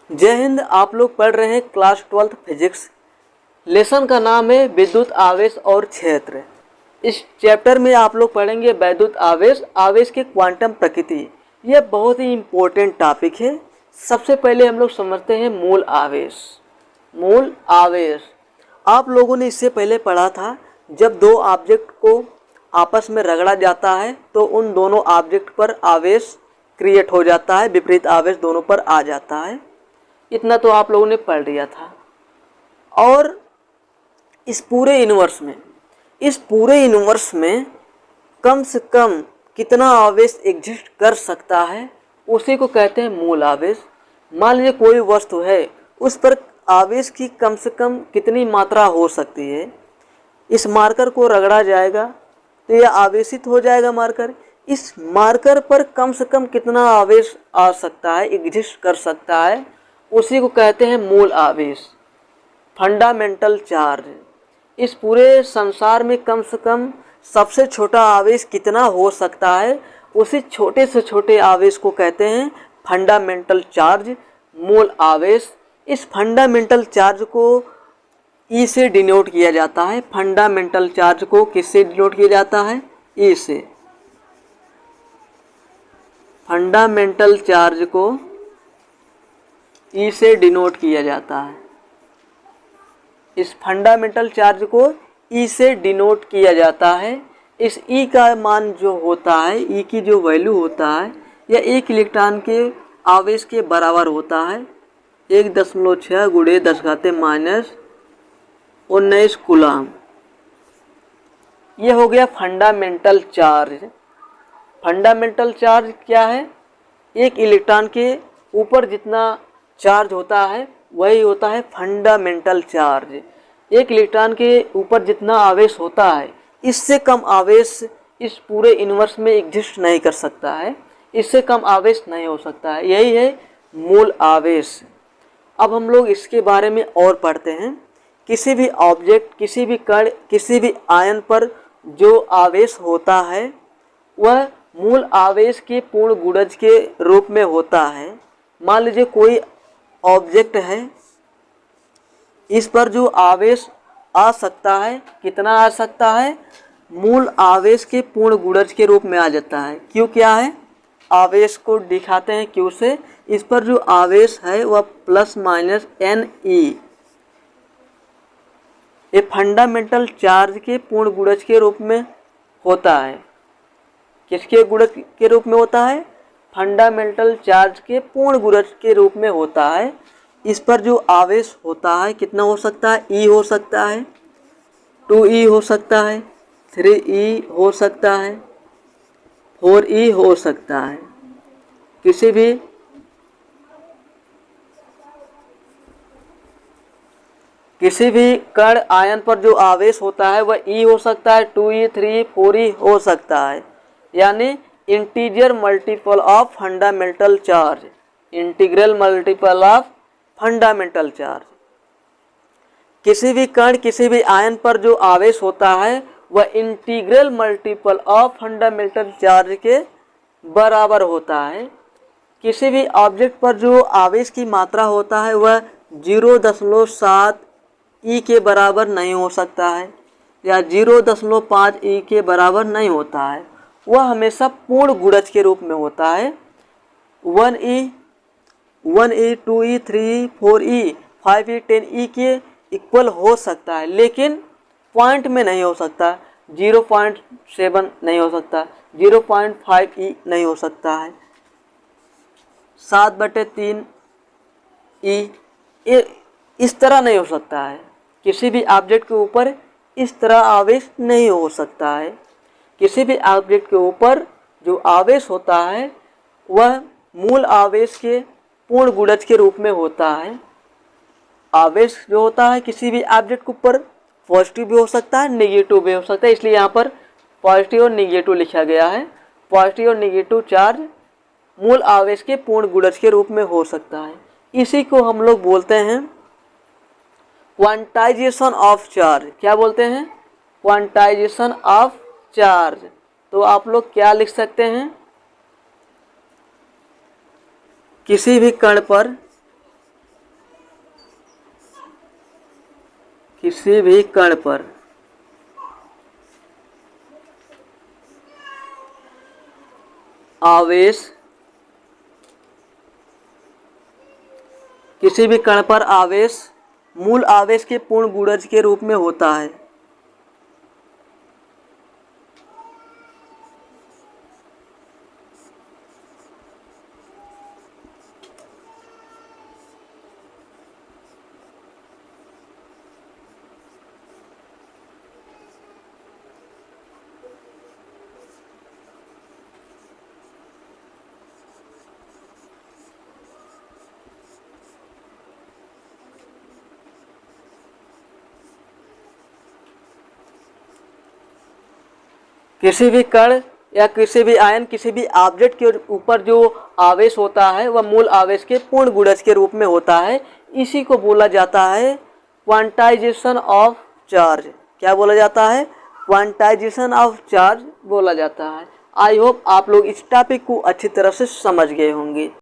जय हिंद। आप लोग पढ़ रहे हैं क्लास 12th फिजिक्स। लेसन का नाम है विद्युत आवेश और क्षेत्र। इस चैप्टर में आप लोग पढ़ेंगे वैद्युत आवेश, आवेश की क्वांटम प्रकृति। यह बहुत ही इम्पोर्टेंट टॉपिक है। सबसे पहले हम लोग समझते हैं मूल आवेश। मूल आवेश आप लोगों ने इससे पहले पढ़ा था, जब दो ऑब्जेक्ट को आपस में रगड़ा जाता है तो उन दोनों ऑब्जेक्ट पर आवेश क्रिएट हो जाता है, विपरीत आवेश दोनों पर आ जाता है। इतना तो आप लोगों ने पढ़ लिया था। और इस पूरे यूनिवर्स में कम से कम कितना आवेश एग्जिस्ट कर सकता है, उसी को कहते हैं मूल आवेश। मान लीजिए कोई वस्तु है, उस पर आवेश की कम से कम कितनी मात्रा हो सकती है। इस मार्कर को रगड़ा जाएगा तो यह आवेशित हो जाएगा मार्कर। इस मार्कर पर कम से कम कितना आवेश आ सकता है, एग्जिस्ट कर सकता है, उसी को कहते हैं मूल आवेश, फंडामेंटल चार्ज। इस पूरे संसार में कम से कम सबसे छोटा आवेश कितना हो सकता है, उसी छोटे से छोटे आवेश को कहते हैं फंडामेंटल चार्ज, मूल आवेश। इस फंडामेंटल चार्ज को ई से डिनोट किया जाता है। फंडामेंटल चार्ज को किससे डिनोट किया जाता है? ई से। फंडामेंटल चार्ज को ई से डिनोट किया जाता है। इस फंडामेंटल चार्ज को ई से डिनोट किया जाता है। इस ई का मान जो होता है, ई की जो वैल्यू होता है, यह एक इलेक्ट्रॉन के आवेश के बराबर होता है। 1.6 × 10⁻⁹ कूलम। यह हो गया फंडामेंटल चार्ज। फंडामेंटल चार्ज क्या है? एक इलेक्ट्रॉन के ऊपर जितना चार्ज होता है वही होता है फंडामेंटल चार्ज। एक इलेक्ट्रॉन के ऊपर जितना आवेश होता है, इससे कम आवेश इस पूरे यूनिवर्स में एग्जिस्ट नहीं कर सकता है। इससे कम आवेश नहीं हो सकता है। यही है मूल आवेश। अब हम लोग इसके बारे में और पढ़ते हैं। किसी भी ऑब्जेक्ट, किसी भी कण, किसी भी आयन पर जो आवेश होता है वह मूल आवेश के पूर्ण गुणज के रूप में होता है। मान लीजिए कोई ऑब्जेक्ट है, इस पर जो आवेश आ सकता है, कितना आ सकता है? मूल आवेश के पूर्ण गुणज के रूप में आ जाता है। क्यों? क्या है? आवेश को दिखाते हैं क्यू से। इस पर जो आवेश है वह ±NE, ये फंडामेंटल चार्ज के पूर्ण गुणज के रूप में होता है। किसके गुणज के रूप में होता है? फंडामेंटल चार्ज के पूर्ण गुणज के रूप में होता है। इस पर जो आवेश होता है कितना हो सकता है? E हो सकता है, 2E हो सकता है, 3E हो सकता है, 4E हो सकता है। किसी भी कण आयन पर जो आवेश होता है वह E हो सकता है, 2E, 3E, 4E हो सकता है। यानी integer multiple of fundamental charge, integral multiple of fundamental charge. किसी भी कण, किसी भी आयन पर जो आवेश होता है वह integral multiple of fundamental charge के बराबर होता है। किसी भी ऑब्जेक्ट पर जो आवेश की मात्रा होता है वह 0.7 E के बराबर नहीं हो सकता है, या 0.5 E के बराबर नहीं होता है। वह हमेशा पूर्ण गुणज के रूप में होता है। 1E, 2E, 3E, 4E, 5E, 10E के इक्वल हो सकता है, लेकिन पॉइंट में नहीं हो सकता। 0.7 नहीं हो सकता, 0.5E नहीं हो सकता है, 7/3 E इस तरह नहीं हो सकता है। किसी भी ऑब्जेक्ट के ऊपर इस तरह आवेश नहीं हो सकता है। किसी भी ऑब्जेक्ट के ऊपर जो आवेश होता है वह मूल आवेश के पूर्ण गुणज के रूप में होता है। आवेश जो होता है किसी भी ऑब्जेक्ट के ऊपर पॉजिटिव भी हो सकता है, नेगेटिव भी हो सकता है। इसलिए यहाँ पर पॉजिटिव और नेगेटिव लिखा गया है। पॉजिटिव और नेगेटिव चार्ज मूल आवेश के पूर्ण गुणज के रूप में हो सकता है। इसी को हम लोग बोलते हैं क्वांटाइजेशन ऑफ चार्ज। क्या बोलते हैं? Quantization of charge. तो आप लोग क्या लिख सकते हैं? किसी भी कण पर किसी भी कण पर आवेश, किसी भी कण पर आवेश मूल आवेश के पूर्ण गुणज के रूप में होता है। किसी भी कण या किसी भी आयन, किसी भी ऑब्जेक्ट के ऊपर जो आवेश होता है वह मूल आवेश के पूर्ण गुणज के रूप में होता है। इसी को बोला जाता है क्वांटाइजेशन ऑफ चार्ज। क्या बोला जाता है? क्वांटाइजेशन ऑफ चार्ज बोला जाता है। आई होप आप लोग इस टॉपिक को अच्छी तरह से समझ गए होंगे।